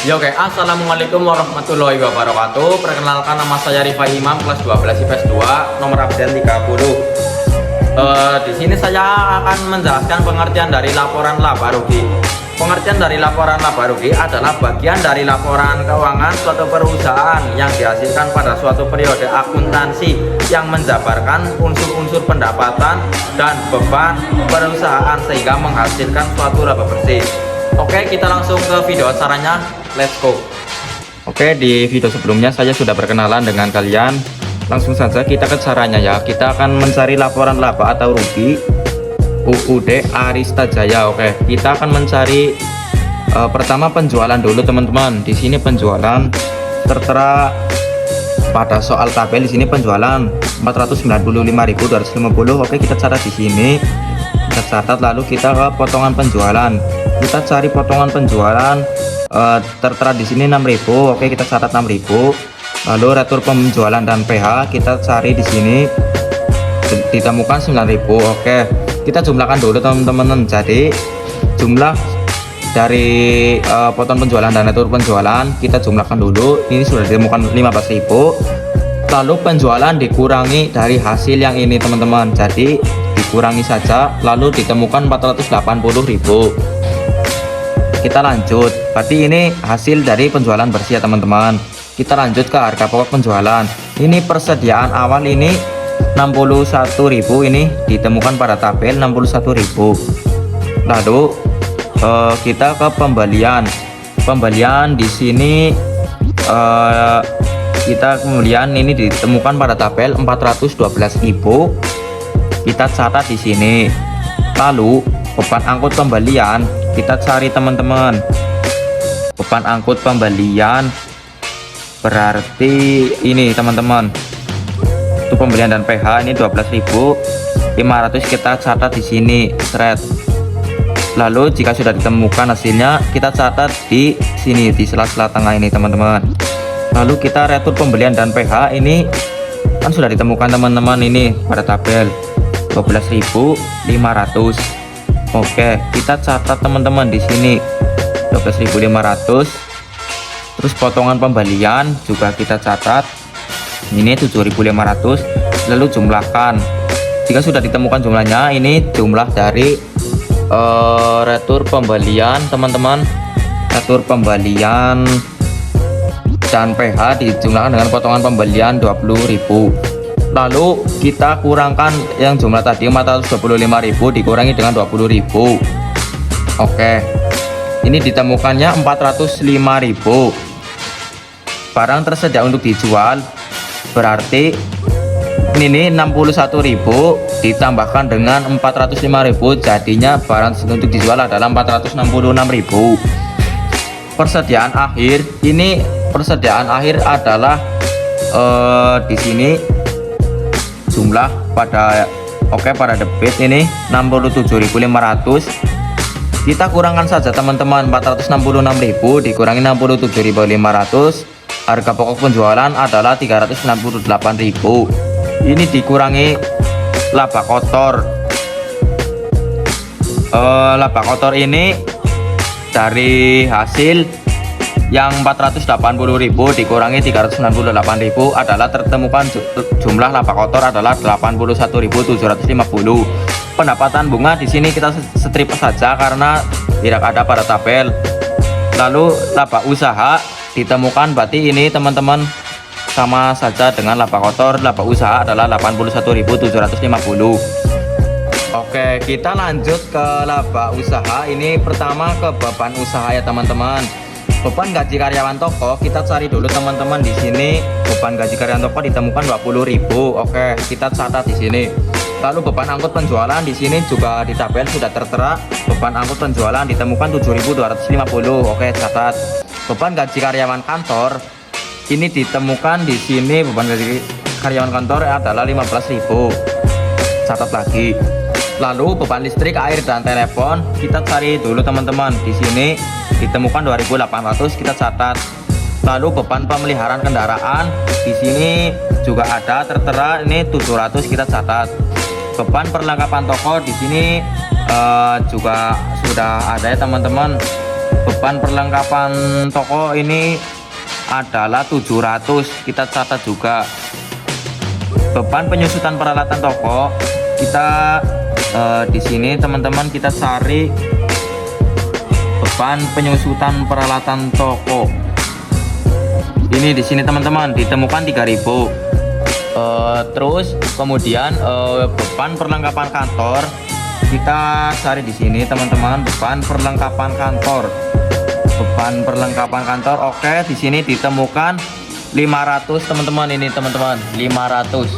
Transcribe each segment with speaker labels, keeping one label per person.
Speaker 1: Ya oke, Assalamualaikum warahmatullahi wabarakatuh. Perkenalkan, nama saya Rifai Imam, kelas 12 IPS 2, nomor absen 30. Di sini saya akan menjelaskan pengertian dari laporan laba rugi. Pengertian dari laporan laba rugi adalah bagian dari laporan keuangan suatu perusahaan yang dihasilkan pada suatu periode akuntansi yang menjabarkan unsur-unsur pendapatan dan beban perusahaan sehingga menghasilkan suatu laba bersih. Oke, kita langsung ke video acaranya. Let's go. Oke, di video sebelumnya saya sudah berkenalan dengan kalian. Langsung saja kita ke caranya ya. Kita akan mencari laporan laba atau rugi UUD Arista Jaya. Oke, kita akan mencari pertama penjualan dulu teman-teman. Di sini penjualan tertera pada soal tabel. Di sini penjualan 495.250. Oke, kita catat di sini. Kita catat, lalu kita ke potongan penjualan. Kita cari potongan penjualan tertera di sini 6.000. Oke, kita catat 6.000. Lalu retur penjualan dan PH kita cari di sini, ditemukan 9.000. Oke, kita jumlahkan dulu teman-teman. Jadi jumlah dari potongan penjualan dan retur penjualan kita jumlahkan dulu. Ini sudah ditemukan 15.000. Lalu penjualan dikurangi dari hasil yang ini teman-teman, jadi dikurangi saja, lalu ditemukan 480.000. Kita lanjut, berarti ini hasil dari penjualan bersih ya teman-teman. Kita lanjut ke harga pokok penjualan. Ini persediaan awal ini 61.000, ini ditemukan pada tabel 61.000. Lalu kita ke pembelian. Pembelian di sini kita kemudian ini ditemukan pada tabel 412.000. Kita catat di sini. Lalu beban angkut pembelian kita cari teman-teman. Beban angkut pembelian berarti ini teman-teman, itu pembelian dan PH ini 12.500. kita catat di sini thread. Lalu jika sudah ditemukan hasilnya kita catat di sini di sela-sela tengah ini teman-teman. Lalu kita retur pembelian dan PH ini kan sudah ditemukan teman-teman, ini pada tabel 12.500. Oke, kita catat teman-teman di sini 12.500. Terus potongan pembelian juga kita catat, ini 7.500. Lalu jumlahkan. Jika sudah ditemukan jumlahnya, ini jumlah dari retur pembelian teman-teman. Retur pembelian dan PH dijumlahkan dengan potongan pembelian 20.000. Lalu kita kurangkan yang jumlah tadi 425.000 dikurangi dengan 20.000. Oke, ini ditemukannya 405.000. Barang tersedia untuk dijual berarti ini 61.000 ditambahkan dengan 405.000, jadinya barang untuk dijual adalah 466.000. Persediaan akhir, ini persediaan akhir adalah di sini jumlah pada pada debit ini 67.500. kita kurangkan saja teman-teman, 466.000 dikurangi 67.500. harga pokok penjualan adalah 398.000. ini dikurangi laba kotor. Laba kotor ini dari hasil yang 480.000 dikurangi 398.000 adalah tertemukan jumlah laba kotor adalah 81.750. Pendapatan bunga di sini kita strip saja karena tidak ada pada tabel. Lalu laba usaha ditemukan, berarti ini teman-teman sama saja dengan laba kotor. Laba usaha adalah 81.750. Oke, kita lanjut ke laba usaha. Ini pertama ke beban usaha ya teman-teman. Beban gaji karyawan toko kita cari dulu teman-teman. Di sini beban gaji karyawan toko ditemukan 20.000. Oke, kita catat di sini. Lalu beban angkut penjualan di sini juga di tabel sudah tertera. Beban angkut penjualan ditemukan 7.250. Oke, catat. Beban gaji karyawan kantor ini ditemukan di sini, beban gaji karyawan kantor adalah 15.000. Catat lagi. Lalu beban listrik, air dan telepon kita cari dulu teman-teman. Di sini ditemukan 2.800, kita catat. Lalu beban pemeliharaan kendaraan di sini juga ada tertera, ini 700, kita catat. Beban perlengkapan toko di sini juga sudah ada ya teman-teman. beban perlengkapan toko ini adalah 700. Kita catat juga beban penyusutan peralatan toko kita di sini teman-teman, kita cari beban penyusutan peralatan toko ini di sini teman-teman ditemukan 3000. Terus kemudian beban perlengkapan kantor kita cari di sini teman-teman, beban perlengkapan kantor, oke, di sini ditemukan 500 teman-teman, ini teman-teman 500.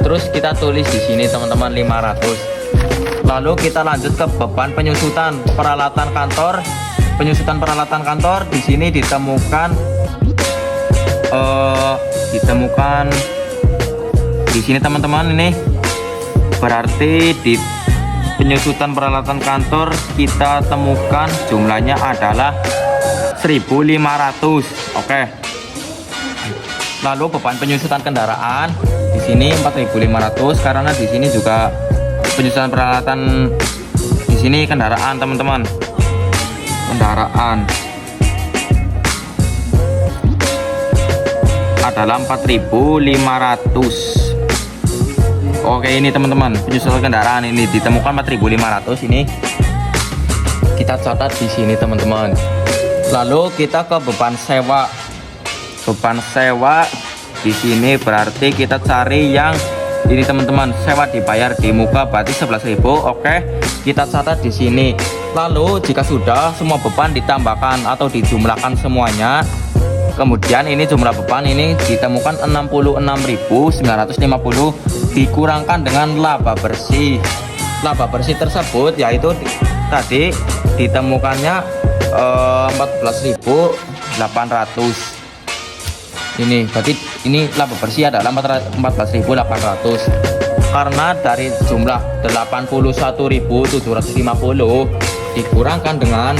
Speaker 1: Terus kita tulis di sini teman-teman 500. Lalu kita lanjut ke beban penyusutan peralatan kantor. Di sini ditemukan di sini teman-teman, ini berarti di penyusutan peralatan kantor kita temukan jumlahnya adalah 1500. Oke. Lalu beban penyusutan kendaraan di sini 4500 karena di sini juga penyusutan peralatan di sini kendaraan teman-teman. Kendaraan adalah 4500. Oke, ini teman-teman penyusutan kendaraan ini ditemukan 4500, ini kita catat di sini teman-teman. Lalu kita ke beban sewa. Di sini berarti kita cari yang ini teman-teman, sewa dibayar di muka berarti 11.000. Oke, kita catat di sini. Lalu jika sudah semua beban ditambahkan atau dijumlahkan semuanya, kemudian ini jumlah beban ini ditemukan 66.950 dikurangkan dengan laba bersih. Laba bersih tersebut yaitu tadi ditemukannya 14.800. Ini berarti ini laba bersih adalah 14.800 karena dari jumlah 81.750 dikurangkan dengan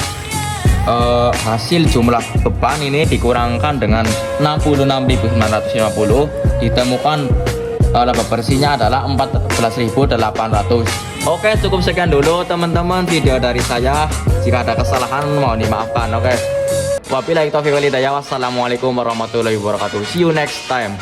Speaker 1: hasil jumlah beban ini dikurangkan dengan 66.950 ditemukan laba bersihnya adalah 14.800. Oke, cukup sekian dulu teman-teman video dari saya. Jika ada kesalahan mohon dimaafkan. Oke, wabillahi taufiq wal hidayah. Wassalamualaikum warahmatullahi wabarakatuh. See you next time.